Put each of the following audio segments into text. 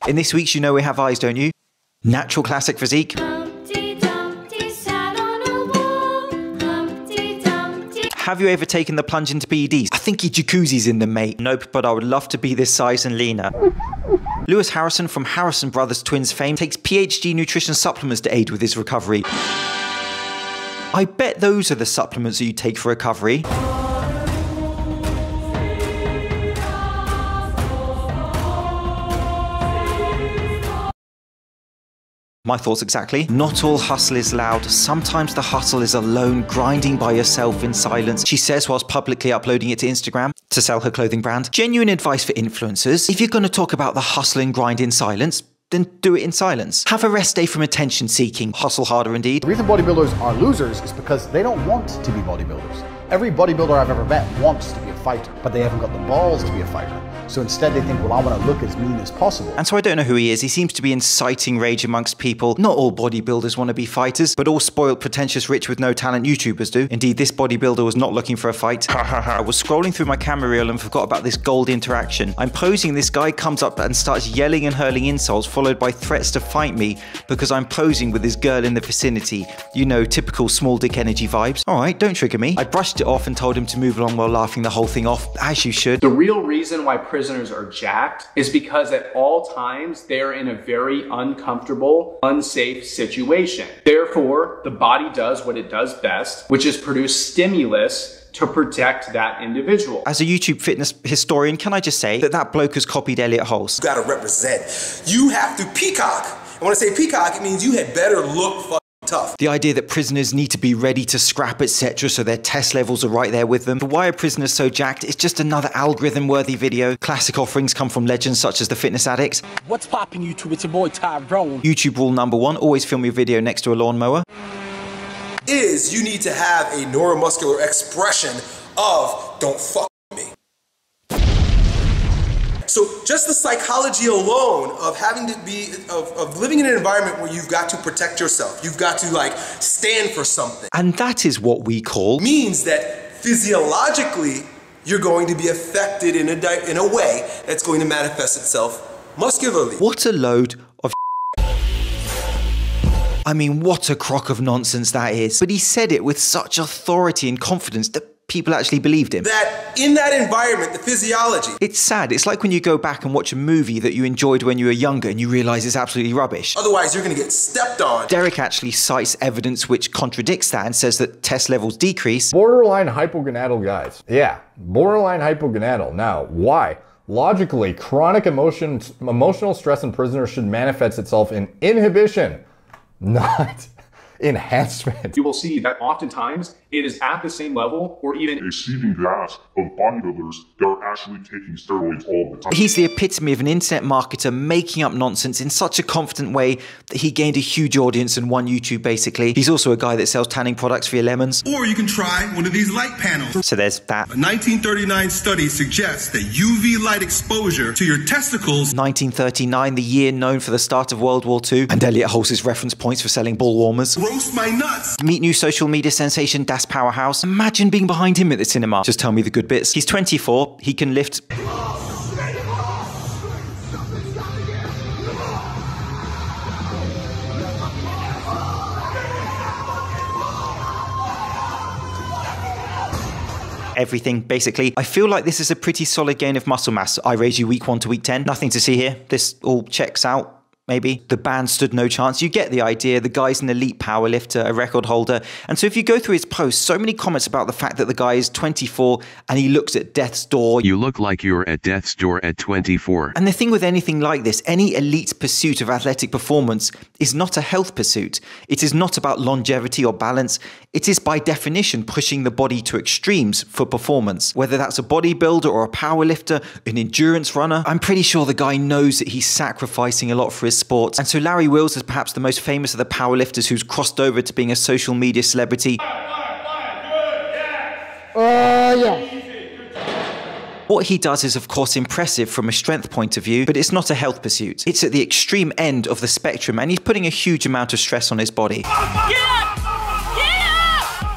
In this week's You Know We Have Eyes, Don't You? Natural classic physique. Have you ever taken the plunge into PEDs? I think your jacuzzi's in them, mate. Nope, but I would love to be this size and leaner. Lewis Harrison from Harrison Brothers Twins fame takes PhD nutrition supplements to aid with his recovery. I bet those are the supplements that you take for recovery. My thoughts exactly. Not all hustle is loud. Sometimes the hustle is alone, grinding by yourself in silence, she says whilst publicly uploading it to Instagram to sell her clothing brand. Genuine advice for influencers. If you're going to talk about the hustle and grind in silence, then do it in silence. Have a rest day from attention seeking. Hustle harder indeed. The reason bodybuilders are losers is because they don't want to be bodybuilders. Every bodybuilder I've ever met wants to be a fighter, but they haven't got the balls to be a fighter. So instead they think, well, I want to look as mean as possible. And so I don't know who he is. He seems to be inciting rage amongst people. Not all bodybuilders want to be fighters, but all spoiled, pretentious, rich with no talent YouTubers do. Indeed, this bodybuilder was not looking for a fight. I was scrolling through my camera reel and forgot about this gold interaction. I'm posing, this guy comes up and starts yelling and hurling insults, followed by threats to fight me because I'm posing with this girl in the vicinity. You know, typical small dick energy vibes. All right, don't trigger me. I brushed it off and told him to move along while laughing the whole thing off, as you should. The real reason why prisoners are jacked is because at all times they're in a very uncomfortable, unsafe situation. Therefore, the body does what it does best, which is produce stimulus to protect that individual. As a YouTube fitness historian, can I just say that that bloke has copied Elliot Hulse? You gotta represent. You have to peacock. And when I say peacock, it means you had better look tough. The idea that prisoners need to be ready to scrap, etc., so their test levels are right there with them. But why are prisoners so jacked? It's just another algorithm-worthy video. Classic offerings come from legends such as the Fitness Addicts. What's popping, YouTube? It's your boy Tyrone. YouTube rule number 1, always film your video next to a lawnmower. Is you need to have a neuromuscular expression of don't fuck with me. So just the psychology alone of having to be, of living in an environment where you've got to protect yourself, you've got to like stand for something. And that is what we call... means that physiologically you're going to be affected in a way that's going to manifest itself muscularly. What a load of I mean, what a crock of nonsense that is. But he said it with such authority and confidence that people actually believed him. That in that environment, the physiology. It's sad. It's like when you go back and watch a movie that you enjoyed when you were younger and you realise it's absolutely rubbish. Otherwise, you're going to get stepped on. Derek actually cites evidence which contradicts that and says that test levels decrease. Borderline hypogonadal guys. Yeah, borderline hypogonadal. Now, why? Logically, chronic emotional stress in prisoners should manifest itself in inhibition, not enhancement. You will see that oftentimes it is at the same level or even exceeding that of bodybuilders that are actually taking steroids all the time. He's the epitome of an internet marketer making up nonsense in such a confident way that he gained a huge audience and won YouTube basically. He's also a guy that sells tanning products for your lemons. Or you can try one of these light panels. So there's that. A 1939 study suggests that UV light exposure to your testicles. 1939, the year known for the start of World War II, and Elliot Hulse's reference points for selling ball warmers. Roast my nuts. Meet new social media sensation Das Powerhouse. Imagine being behind him at the cinema. Just tell me the good bits. He's 24. He can lift... everything, basically. I feel like this is a pretty solid gain of muscle mass. I raise you week 1 to week 10. Nothing to see here. This all checks out. Maybe. The band stood no chance. You get the idea. The guy's an elite powerlifter, a record holder. And so if you go through his posts, so many comments about the fact that the guy is 24 and he looks at death's door. You look like you're at death's door at 24. And the thing with anything like this, any elite pursuit of athletic performance is not a health pursuit. It is not about longevity or balance. It is by definition pushing the body to extremes for performance. Whether that's a bodybuilder or a powerlifter, an endurance runner, I'm pretty sure the guy knows that he's sacrificing a lot for his sports. And so Larry Wills is perhaps the most famous of the powerlifters who's crossed over to being a social media celebrity. What he does is of course impressive from a strength point of view, but it's not a health pursuit. It's at the extreme end of the spectrum and he's putting a huge amount of stress on his body.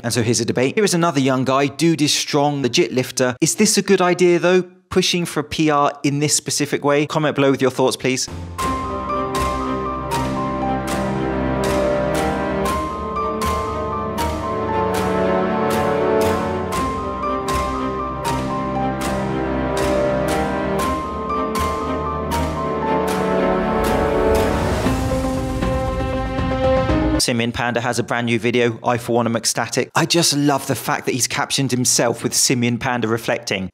And so here's a debate. Here is another young guy. Dude is strong, legit lifter. Is this a good idea though? Pushing for a PR in this specific way? Comment below with your thoughts, please. Simoen Panda has a brand new video. I for one am ecstatic. I just love the fact that he's captioned himself with Simoen Panda reflecting.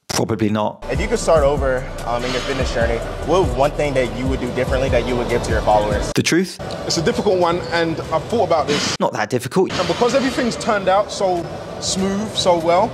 Probably not. If you could start over in your fitness journey, what would one thing that you would do differently that you would give to your followers? The truth? It's a difficult one, and I've thought about this. Not that difficult. And because everything's turned out so smooth, so well,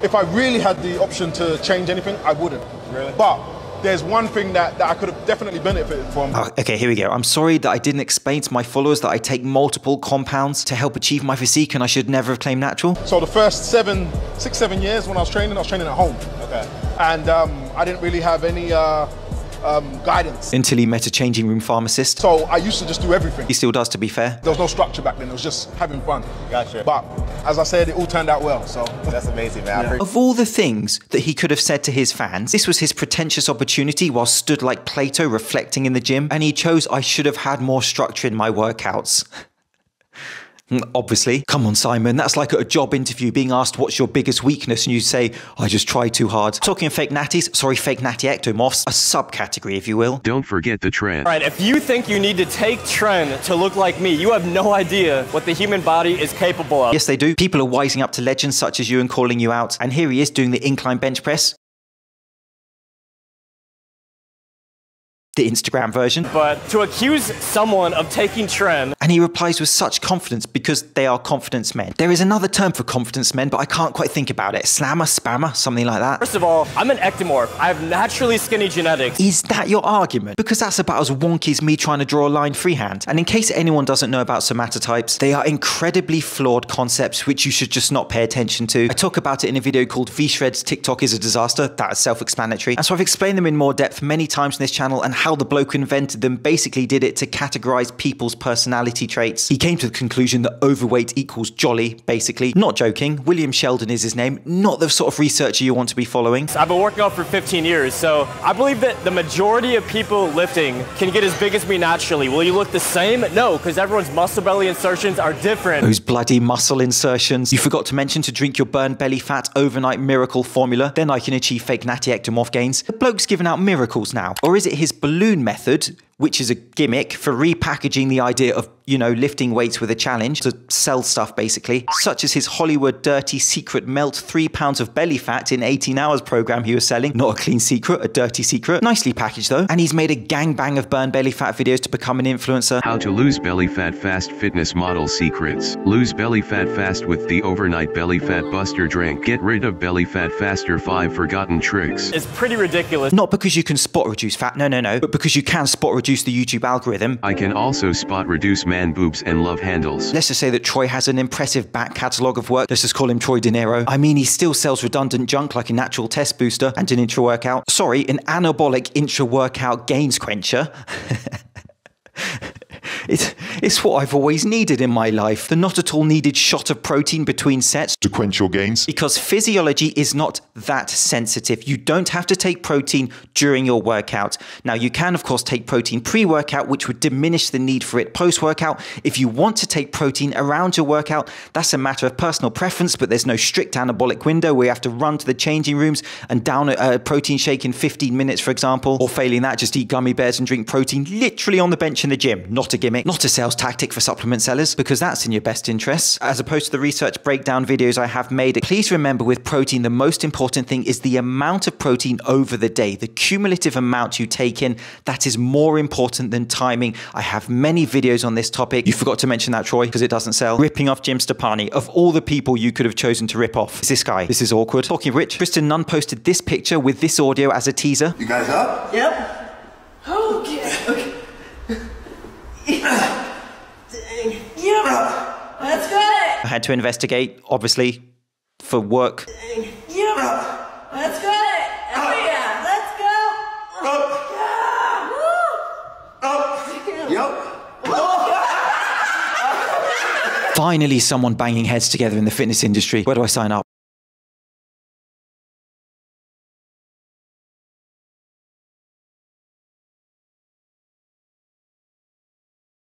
if I really had the option to change anything, I wouldn't. Really? But there's one thing that I could have definitely benefited from. Oh, okay, here we go. I'm sorry that I didn't explain to my followers that I take multiple compounds to help achieve my physique and I should never have claimed natural. So the first 6, 7 years when I was training at home. Okay. And I didn't really have any guidance. Until he met a changing room pharmacist. So I used to just do everything. He still does, to be fair. There was no structure back then. It was just having fun. Gotcha. But as I said, it all turned out well. So that's amazing, man. Yeah. Of all the things that he could have said to his fans, this was his pretentious opportunity while stood like Plato reflecting in the gym, and he chose, I should have had more structure in my workouts. Obviously. Come on, Simon, that's like at a job interview being asked what's your biggest weakness and you say, I just try too hard. Talking of fake natties, sorry, fake natty ectomorphs, a subcategory if you will. Don't forget the Tren. Alright, if you think you need to take Tren to look like me, you have no idea what the human body is capable of. Yes, they do. People are wising up to legends such as you and calling you out. And here he is doing the incline bench press. The Instagram version. But to accuse someone of taking Tren... And he replies with such confidence because they are confidence men. There is another term for confidence men, but I can't quite think about it. Slammer, spammer, something like that. First of all, I'm an ectomorph. I have naturally skinny genetics. Is that your argument? Because that's about as wonky as me trying to draw a line freehand. And in case anyone doesn't know about somatotypes, they are incredibly flawed concepts which you should just not pay attention to. I talk about it in a video called V-Shred's TikTok is a disaster. That is self-explanatory. And so I've explained them in more depth many times on this channel and how the bloke who invented them basically did it to categorize people's personality traits. He came to the conclusion that overweight equals jolly, basically. Not joking, William Sheldon is his name, not the sort of researcher you want to be following. I've been working out for 15 years, so I believe that the majority of people lifting can get as big as me naturally. Will you look the same? No, because everyone's muscle belly insertions are different. Those bloody muscle insertions. You forgot to mention to drink your burn belly fat overnight miracle formula, then I can achieve fake natty ectomorph gains. The bloke's giving out miracles now. Or is it his balloon method, which is a gimmick for repackaging the idea of, you know, lifting weights with a challenge to sell stuff basically, such as his Hollywood dirty secret melt 3 pounds of belly fat in 18 hours program he was selling. Not a clean secret, a dirty secret. Nicely packaged though. And he's made a gangbang of burn belly fat videos to become an influencer. How to lose belly fat fast fitness model secrets. Lose belly fat fast with the overnight belly fat buster drink. Get rid of belly fat faster 5 forgotten tricks. It's pretty ridiculous. Not because you can spot reduce fat, no, but because you can spot reduce the YouTube algorithm. I can also spot reduce man boobs and love handles. Let's just say that Troy has an impressive back catalogue of work. Let's just call him Troy De Niro. I mean, he still sells redundant junk like a natural test booster and an intra-workout. Sorry, an anabolic intra-workout gains quencher. It's what I've always needed in my life. The not at all needed shot of protein between sets to quench your gains. Because physiology is not that sensitive. You don't have to take protein during your workout. Now, you can, of course, take protein pre-workout, which would diminish the need for it post-workout. If you want to take protein around your workout, that's a matter of personal preference, but there's no strict anabolic window where you have to run to the changing rooms and down a protein shake in 15 minutes, for example. Or failing that, just eat gummy bears and drink protein literally on the bench in the gym. Not a gimmick, not a sales tactic for supplement sellers, because that's in your best interests. As opposed to the research breakdown videos I have made, please remember with protein, the most important thing is the amount of protein over the day. The cumulative amount you take in, that is more important than timing. I have many videos on this topic. You forgot to mention that, Troy, because it doesn't sell. Ripping off Jim Stepani. Of all the people you could have chosen to rip off, it's this guy. This is awkward. Talking of which, Kristen Nunn posted this picture with this audio as a teaser. You guys up? Yep. Okay. Dang. Yep. Let's go. I had to investigate, obviously, for work. Dang. Yep. Let's go. Oh yeah. Let's go. Yeah. Woo. Finally, someone banging heads together in the fitness industry. Where do I sign up?